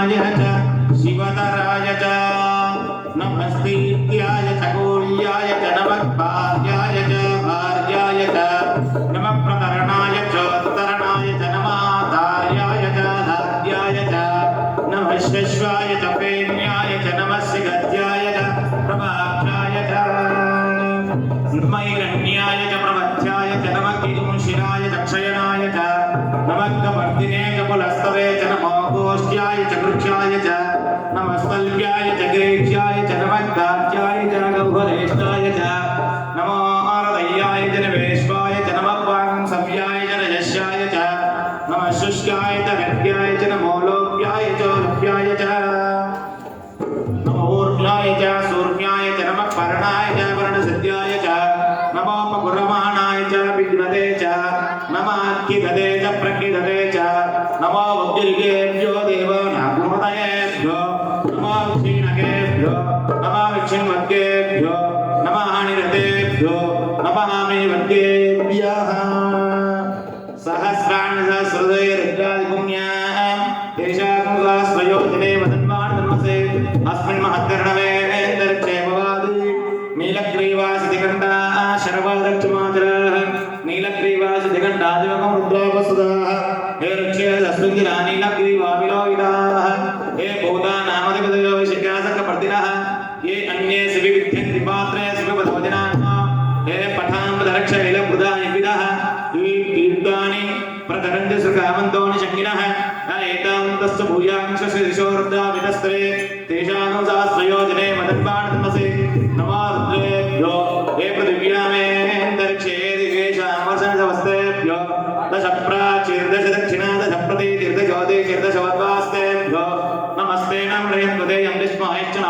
शिवाय च शिवतराय च नमस्तीत्याय च गौर्याय च नमः भार्याय च भार्याय च नमः प्रतरणाय च तरणाय च नमः धार्याय च धार्याय च नमः श्वेश्वाय च प्रेम्याय च नमः सिगद्याय च प्रभाक्षाय च नमः हिरण्याय च प्रवध्याय च नमः किंशिराय च क्षयनाय च नमः कपर्दिने च पुलस्तवे च नमो गोष्ठ्याय च वृक्षाय च नमः स्तल्भ्याय च ग्रेक्ष्याय च नमः कात्याय च गौहरेष्ठाय च नमो आरदय्याय च निवेश्वाय च नमः पांसव्याय च रजस्याय च नमः शुष्काय च गद्याय च नमो लोक्याय च लोक्याय च नमो ऊर्ध्याय च सूर्याय च नमः पर्णाय च वर्णसिद्ध्याय च नमो पकुरमाणाय च विघ्नते च नमः किदते च प्रकिदते च नमो उद्गिरिकेभ्यो देवानागुणदयेभ्यो नमो क्षीणकेभ्यो नमः विक्षिन्वद्गेभ्यो नमः हानिरतेभ्यो नमः मेवद्गेभ्यः सहस्राण्यसहस्रदयरुद्रादिपुण्याः तेषां सहस्रयोजने वदन्वान् धर्मसे अस्मिन् महत्कर्णवेन्दर्क्षेमवादि नीलग्रीवासिदिगण्डाः शर्वादक्षमाचराः नीलग्रीवासिदिगण्डादिवकं रुद्रापसुदाः हे रक्षेदस्मिन्दिना नीलग्रीवाविलोहिताः हे भूतानामधिपतयो विशिख्यासकपर्दिनः ये अन्ये शिविविध्यन्ति पात्रे शिविपदवजनाः हे पठाम्बदरक्षैलबुधानिविदः ये तीर्थानि प्रतरन्ति सुखामन्तोनि शङ्गिनः एतां तस्य भूयांशशिशोर्धावितस्त्रे तेषां सहस्रयोजने मदन्वाणधर्मसे नमो रुद्रेभ्यो हे पृथिव्यामेन्दरिक्षे दिवेशां वर्षणसवस्तेभ्यो दश प्राचीर्दश दक्षिणा दश प्रतितीर्दशोदिर्दशवद्वास्तेभ्यो नमस्ते नम्रयन्वदेयं विस्महेच्छन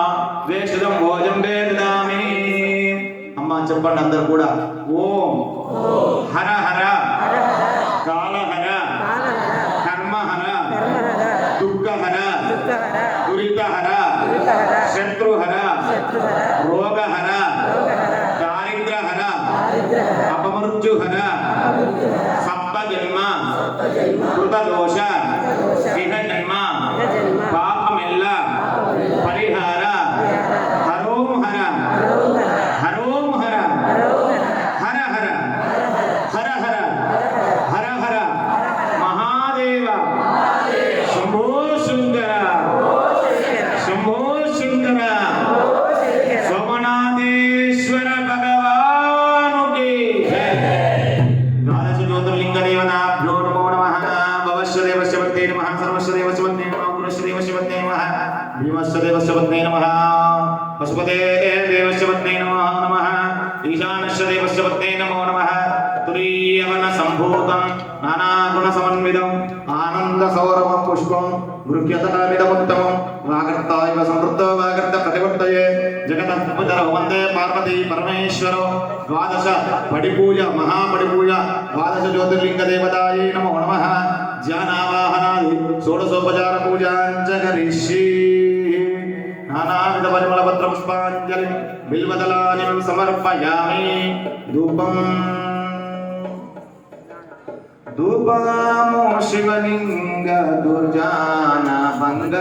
वेक्षितं भोजं वेददामि अम्मा చెప్పండి అందరూ కూడా ఓం హర హర కాలహర కర్మహర దుఃఖహర దురితహర శత్రుహర రోగహర దారిద్రహర అపమృత్యుహర సప్తజన్మ కృతదోష ఇహజన్మ పాపమెల్ల పరిహార హరోం హర హరోం హర హర హర హర హర హర హర మహాదేవ శంభో శంకర శంభో శంకర సోమనాథేశ్వర భగవానుకి ద్వాదశ జ్యోతిర్లింగదేవతాభ్యో నమో నమః భవస్య దేవస్య పత్నే నమః సర్వస్య దేవస్య పత్నే నమః గురుస్య దేవస్య పత్నే నమః భీమస్య దేవస్య పత్నే నమః పశుపతే దేవస్య పత్నే నమో నమః ఈశానస్య దేవస్య పత్నే నమో నమః తురీయవన సంభూతం నానాగుణ సమన్వితం ఆనంద సౌరభ పుష్పం గృహ్యతమిదముత్తమం వాగర్తాయవ సమృద్ధో వాగర్త ప్రతివర్తయే జగతః వందే పార్వతీ పరమేశ్వరో ద్వాదశ పడిపూజ మహాపడిపూజ ద్వాదశ జ్యోతిర్లింగ దేవతాయే నమో నమః ధ్యానావాహనాది షోడశోపచార పూజాంచ కరిష్యే నానావిధ పరిమళపత్ర పుష్పాంజలి బిల్వదళాని సమర్పయామి ధూపం ధూపమో శివలింగ దుర్జాన భంగ